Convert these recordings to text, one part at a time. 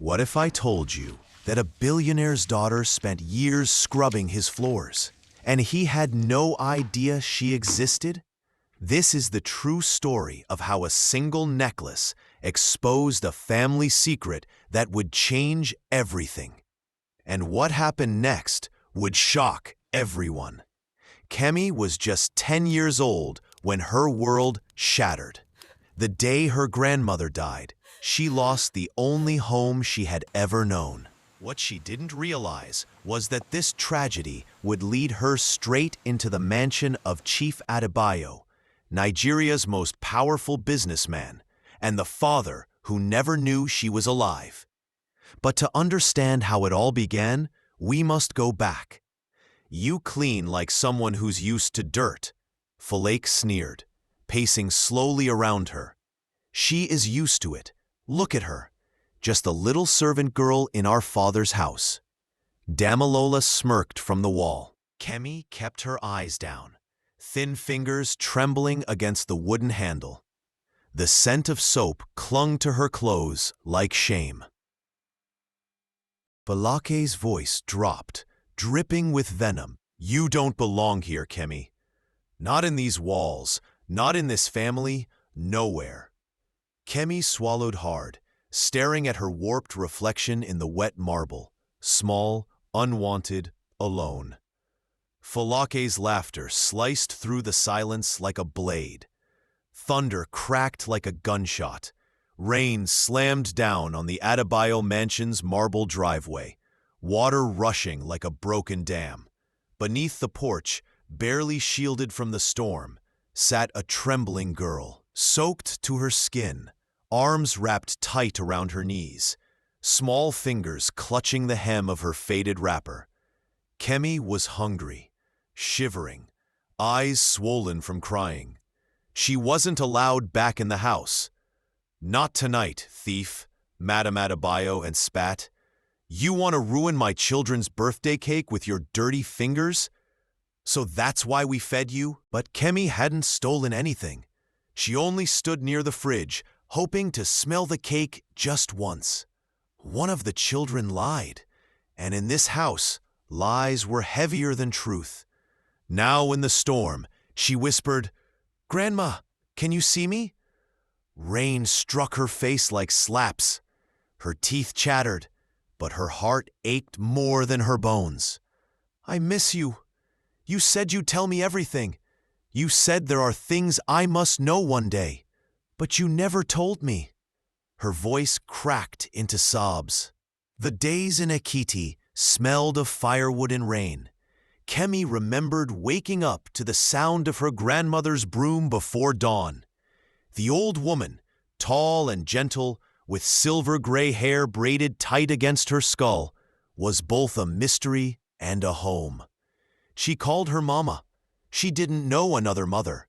What if I told you that a billionaire's daughter spent years scrubbing his floors, and he had no idea she existed? This is the true story of how a single necklace exposed a family secret that would change everything. And what happened next would shock everyone. Kemi was just 10 years old when her world shattered. The day her grandmother died, she lost the only home she had ever known. What she didn't realize was that this tragedy would lead her straight into the mansion of Chief Adebayo, Nigeria's most powerful businessman, and the father who never knew she was alive. But to understand how it all began, we must go back. "You clean like someone who's used to dirt," Falake sneered, pacing slowly around her. "She is used to it. Look at her. Just a little servant girl in our father's house." Damilola smirked from the wall. Kemi kept her eyes down, thin fingers trembling against the wooden handle. The scent of soap clung to her clothes like shame. Falake's voice dropped, dripping with venom. "You don't belong here, Kemi. Not in these walls, not in this family, nowhere." Kemi swallowed hard, staring at her warped reflection in the wet marble, small, unwanted, alone. Falake's laughter sliced through the silence like a blade. Thunder cracked like a gunshot. Rain slammed down on the Adebayo mansion's marble driveway, water rushing like a broken dam. Beneath the porch, barely shielded from the storm, sat a trembling girl, soaked to her skin, arms wrapped tight around her knees, small fingers clutching the hem of her faded wrapper. Kemi was hungry, shivering, eyes swollen from crying. She wasn't allowed back in the house. "Not tonight, thief," Madame Adebayo and spat. "You want to ruin my children's birthday cake with your dirty fingers? So that's why we fed you?" But Kemi hadn't stolen anything. She only stood near the fridge, hoping to smell the cake just once. One of the children lied, and in this house, lies were heavier than truth. Now in the storm, she whispered, "Grandma, can you see me?" Rain struck her face like slaps. Her teeth chattered, but her heart ached more than her bones. "I miss you. You said you'd tell me everything. You said there are things I must know one day, but you never told me." Her voice cracked into sobs. The days in Ekiti smelled of firewood and rain. Kemi remembered waking up to the sound of her grandmother's broom before dawn. The old woman, tall and gentle, with silver-gray hair braided tight against her skull, was both a mystery and a home. She called her Mama. She didn't know another mother.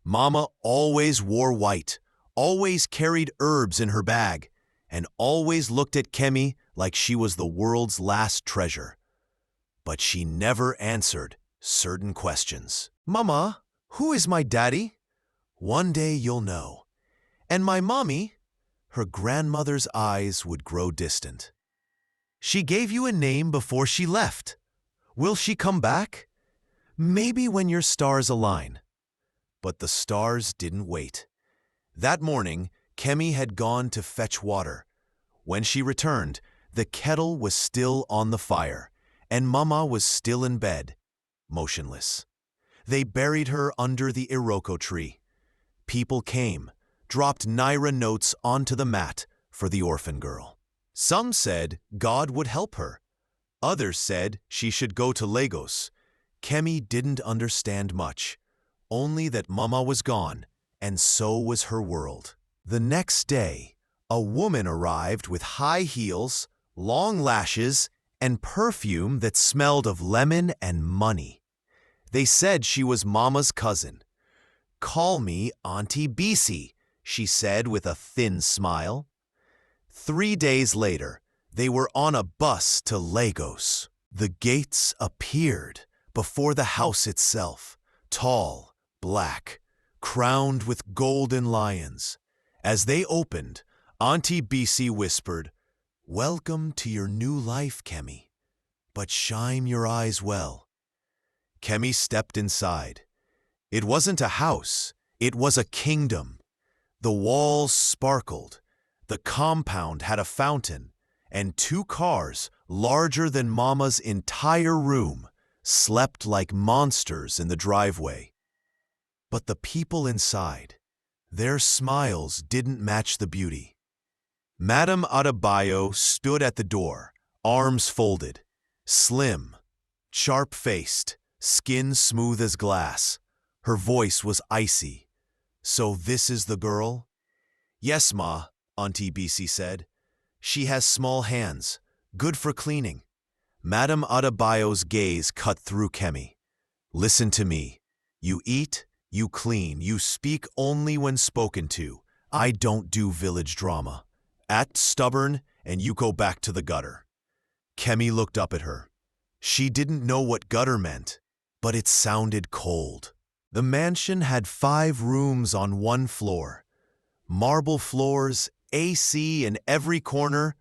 Mama always wore white, always carried herbs in her bag, and always looked at Kemi like she was the world's last treasure. But she never answered certain questions. "Mama, who is my daddy?" "One day you'll know." "And my mommy?" Her grandmother's eyes would grow distant. "She gave you a name before she left. Will she come back?" "Maybe when your stars align." But the stars didn't wait. That morning, Kemi had gone to fetch water. When she returned, the kettle was still on the fire, and Mama was still in bed, motionless. They buried her under the Iroko tree. People came, dropped Naira notes onto the mat for the orphan girl. Some said God would help her. Others said she should go to Lagos. Kemi didn't understand much, only that Mama was gone, and so was her world. The next day, a woman arrived with high heels, long lashes, and perfume that smelled of lemon and money. They said she was Mama's cousin. "Call me Auntie Bisi," she said with a thin smile. 3 days later, they were on a bus to Lagos. The gates appeared before the house itself, tall, black, crowned with golden lions. As they opened, Auntie Bisi whispered, "Welcome to your new life, Kemi, but shine your eyes well." Kemi stepped inside. It wasn't a house, it was a kingdom. The walls sparkled, the compound had a fountain, and 2 cars, larger than Mama's entire room, slept like monsters in the driveway. But the people inside, their smiles didn't match the beauty. Madame Adebayo stood at the door, arms folded, slim, sharp-faced, skin smooth as glass. Her voice was icy. "So this is the girl?" "Yes, Ma," Auntie Bisi said. "She has small hands, good for cleaning." Madame Adebayo's gaze cut through Kemi. "Listen to me. You eat, you clean, you speak only when spoken to. I don't do village drama. Act stubborn, and you go back to the gutter." Kemi looked up at her. She didn't know what gutter meant, but it sounded cold. The mansion had 5 rooms on 1 floor. Marble floors, AC in every corner,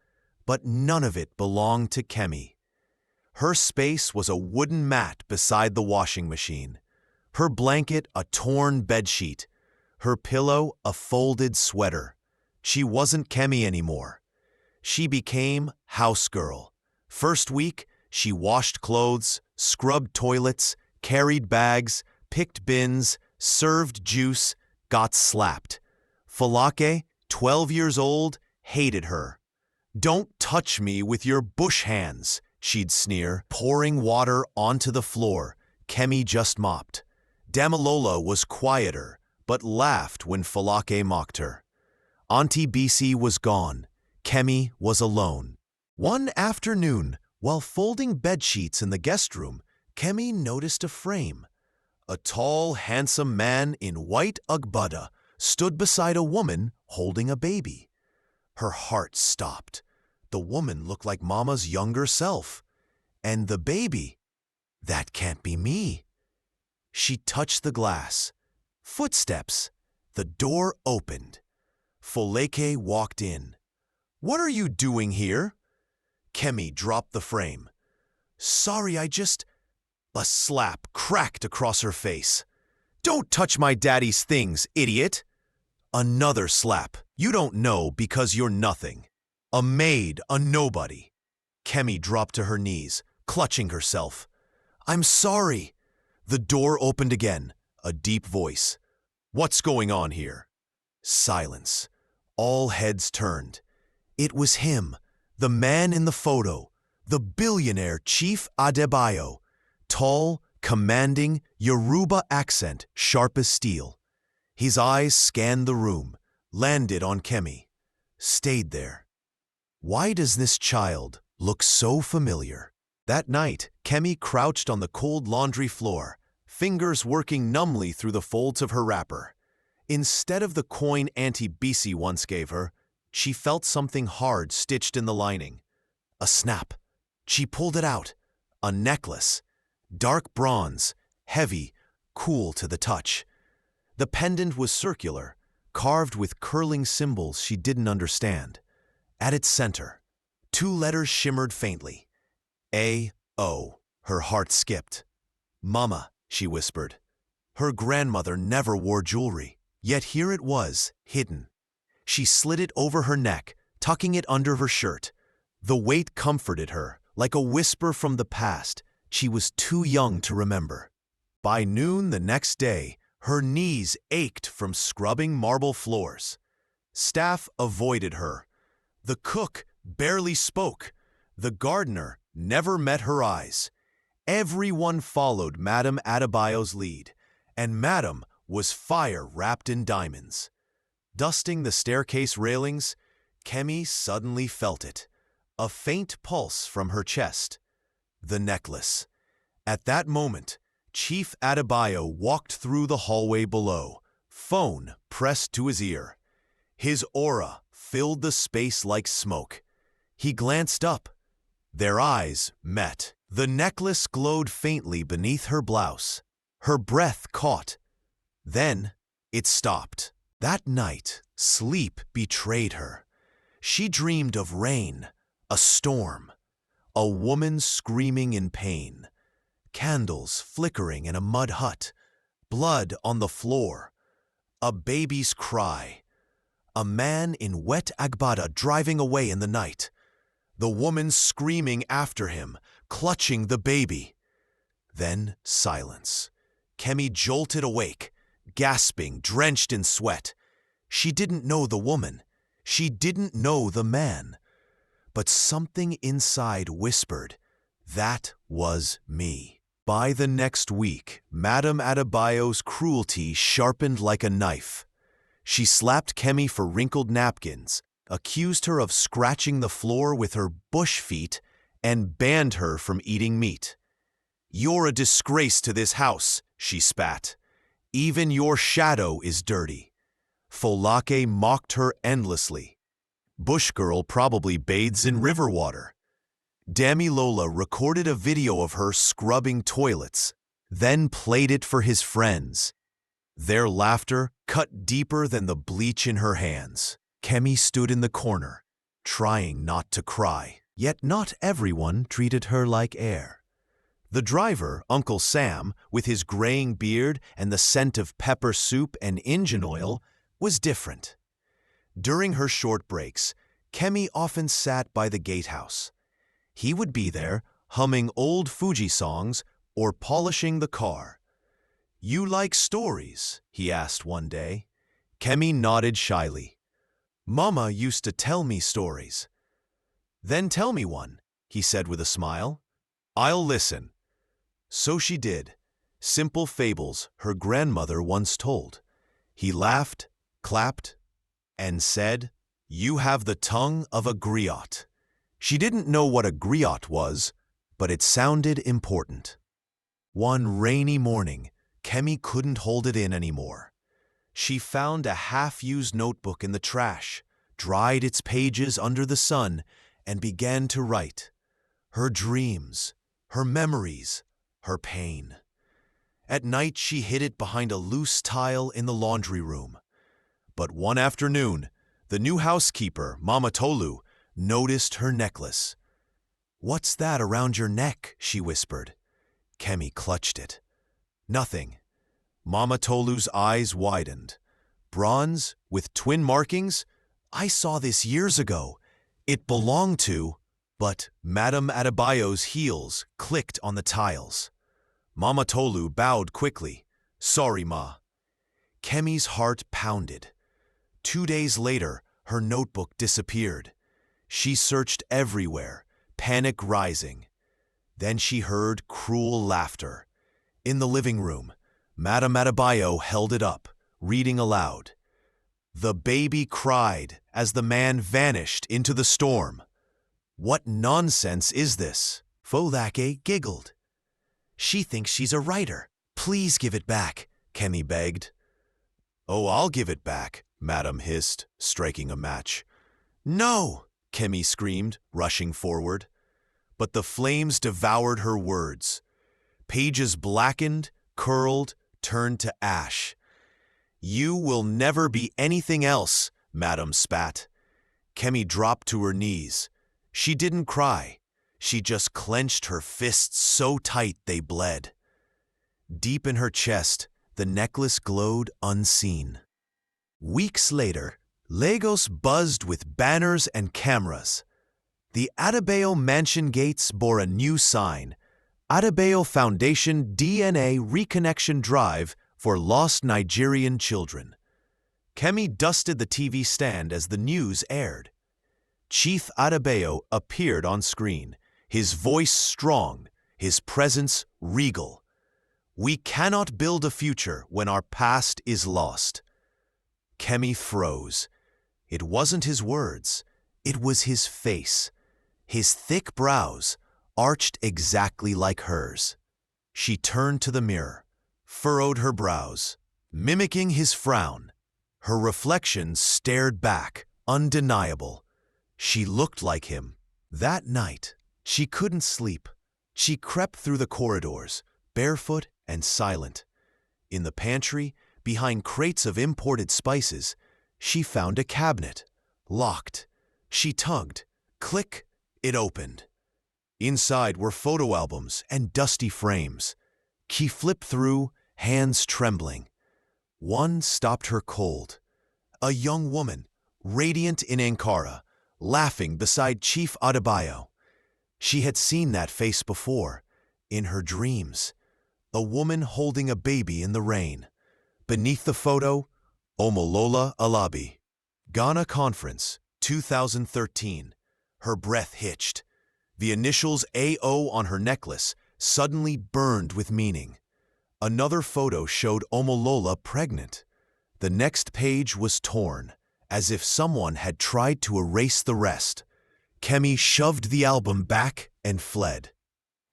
but none of it belonged to Kemi. Her space was a wooden mat beside the washing machine. Her blanket a torn bedsheet. Her pillow a folded sweater. She wasn't Kemi anymore. She became house girl. First week, she washed clothes, scrubbed toilets, carried bags, picked bins, served juice, got slapped. Falake, 12 years old, hated her. "Don't touch me with your bush hands," she'd sneer, pouring water onto the floor Kemi just mopped. Damilola was quieter, but laughed when Falake mocked her. Auntie Bisi was gone. Kemi was alone. One afternoon, while folding bedsheets in the guest room, Kemi noticed a frame. A tall, handsome man in white agbada stood beside a woman holding a baby. Her heart stopped. The woman looked like Mama's younger self. And the baby, that can't be me. She touched the glass. Footsteps. The door opened. Folake walked in. "What are you doing here?" Kemi dropped the frame. "Sorry, I just—" A slap cracked across her face. "Don't touch my daddy's things, idiot!" Another slap. "You don't know because you're nothing. A maid, a nobody." Kemi dropped to her knees, clutching herself. "I'm sorry." The door opened again, a deep voice. "What's going on here?" Silence. All heads turned. It was him, the man in the photo, the billionaire Chief Adebayo. Tall, commanding, Yoruba accent, sharp as steel. His eyes scanned the room, landed on Kemi, stayed there. Why does this child look so familiar? That night, Kemi crouched on the cold laundry floor, fingers working numbly through the folds of her wrapper. Instead of the coin Auntie Bisi once gave her, she felt something hard stitched in the lining. A snap. She pulled it out. A necklace. Dark bronze, heavy, cool to the touch. The pendant was circular, carved with curling symbols she didn't understand. At its center, 2 letters shimmered faintly. A-O. Her heart skipped. "Mama," she whispered. Her grandmother never wore jewelry, yet here it was, hidden. She slid it over her neck, tucking it under her shirt. The weight comforted her, like a whisper from the past she was too young to remember. By noon the next day, her knees ached from scrubbing marble floors. Staff avoided her. The cook barely spoke. The gardener never met her eyes. Everyone followed Madame Adebayo's lead, and Madame was fire wrapped in diamonds. Dusting the staircase railings, Kemi suddenly felt it. A faint pulse from her chest. The necklace. At that moment, Chief Adebayo walked through the hallway below, phone pressed to his ear. His aura filled the space like smoke. He glanced up. Their eyes met. The necklace glowed faintly beneath her blouse. Her breath caught. Then it stopped. That night, sleep betrayed her. She dreamed of rain, A storm. A woman screaming in pain. Candles flickering in a mud hut. Blood on the floor. A baby's cry. A man in wet agbada driving away in the night. The woman screaming after him, clutching the baby. Then silence. Kemi jolted awake, gasping, drenched in sweat. She didn't know the woman. She didn't know the man. But something inside whispered, "That was me." By the next week, Madame Adebayo's cruelty sharpened like a knife. She slapped Kemi for wrinkled napkins, accused her of scratching the floor with her bush feet, and banned her from eating meat. "You're a disgrace to this house," she spat. "Even your shadow is dirty." Folake mocked her endlessly. Bush girl probably bathes in river water. Damilola recorded a video of her scrubbing toilets, then played it for his friends. Their laughter cut deeper than the bleach in her hands. Kemi stood in the corner, trying not to cry. Yet not everyone treated her like air. The driver, Uncle Sam, with his graying beard and the scent of pepper soup and engine oil, was different. During her short breaks, Kemi often sat by the gatehouse. He would be there, humming old Fuji songs or polishing the car. "You like stories?" he asked one day. Kemi nodded shyly. "Mama used to tell me stories." "Then tell me one," he said with a smile. "I'll listen." So she did. Simple fables her grandmother once told. He laughed, clapped, and said, "You have the tongue of a griot." She didn't know what a griot was, but it sounded important. One rainy morning, Kemi couldn't hold it in anymore. She found a half-used notebook in the trash, dried its pages under the sun, and began to write. Her dreams, her memories, her pain. At night she hid it behind a loose tile in the laundry room. But one afternoon, the new housekeeper, Mama Tolu, noticed her necklace. "What's that around your neck?" she whispered. Kemi clutched it. "Nothing." Mama Tolu's eyes widened. "Bronze with twin markings? I saw this years ago. It belonged to—" But Madame Adebayo's heels clicked on the tiles. Mama Tolu bowed quickly. "Sorry, Ma." Kemi's heart pounded. 2 days later, her notebook disappeared. She searched everywhere, panic rising. Then she heard cruel laughter. In the living room, Madame Adebayo held it up, reading aloud. The baby cried as the man vanished into the storm. "What nonsense is this?" Folake giggled. "She thinks she's a writer. Please give it back," Kemi begged. "Oh, I'll give it back," Madame hissed, striking a match. "No!" Kemi screamed, rushing forward. But the flames devoured her words. Pages blackened, curled, turned to ash. "You will never be anything else," Madame spat. Kemi dropped to her knees. She didn't cry. She just clenched her fists so tight they bled. Deep in her chest, the necklace glowed unseen. Weeks later, Lagos buzzed with banners and cameras. The Adebayo mansion gates bore a new sign, Adebayo Foundation DNA Reconnection Drive for Lost Nigerian Children. Kemi dusted the TV stand as the news aired. Chief Adebayo appeared on screen, his voice strong, his presence regal. "We cannot build a future when our past is lost." Kemi froze. It wasn't his words, it was his face. His thick brows, arched exactly like hers. She turned to the mirror, furrowed her brows, mimicking his frown. Her reflection stared back, undeniable. She looked like him. That night, she couldn't sleep. She crept through the corridors, barefoot and silent. In the pantry, behind crates of imported spices, she found a cabinet, locked. She tugged. Click! It opened. Inside were photo albums and dusty frames. She flipped through, hands trembling. One stopped her cold. A young woman, radiant in Ankara, laughing beside Chief Adebayo. She had seen that face before, in her dreams. A woman holding a baby in the rain. Beneath the photo, Omolola Alabi. Ghana Conference, 2013. Her breath hitched. The initials AO on her necklace suddenly burned with meaning. Another photo showed Omolola pregnant. The next page was torn, as if someone had tried to erase the rest. Kemi shoved the album back and fled.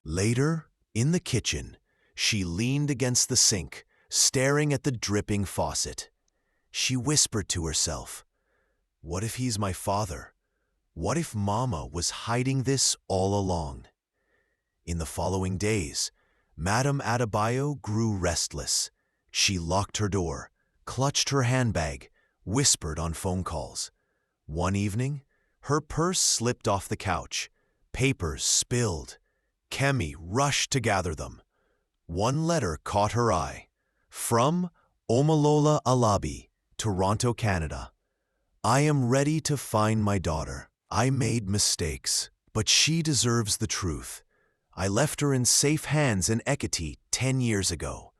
Later, in the kitchen, she leaned against the sink, staring at the dripping faucet. She whispered to herself, "What if he's my father? What if Mama was hiding this all along?" In the following days, Madame Adebayo grew restless. She locked her door, clutched her handbag, whispered on phone calls. One evening, her purse slipped off the couch. Papers spilled. Kemi rushed to gather them. One letter caught her eye. From Omolola Alabi, Toronto, Canada. "I am ready to find my daughter. I made mistakes, but she deserves the truth. I left her in safe hands in Ekiti 10 years ago.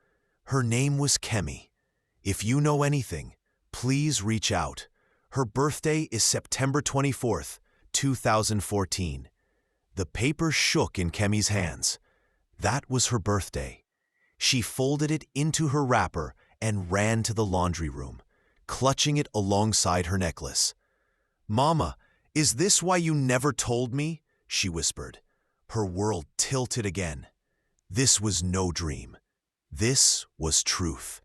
Her name was Kemi. If you know anything, please reach out. Her birthday is September 24th, 2014. The paper shook in Kemi's hands. That was her birthday. She folded it into her wrapper and ran to the laundry room, clutching it alongside her necklace. "Mama, is this why you never told me?" she whispered. Her world tilted again. This was no dream. This was truth.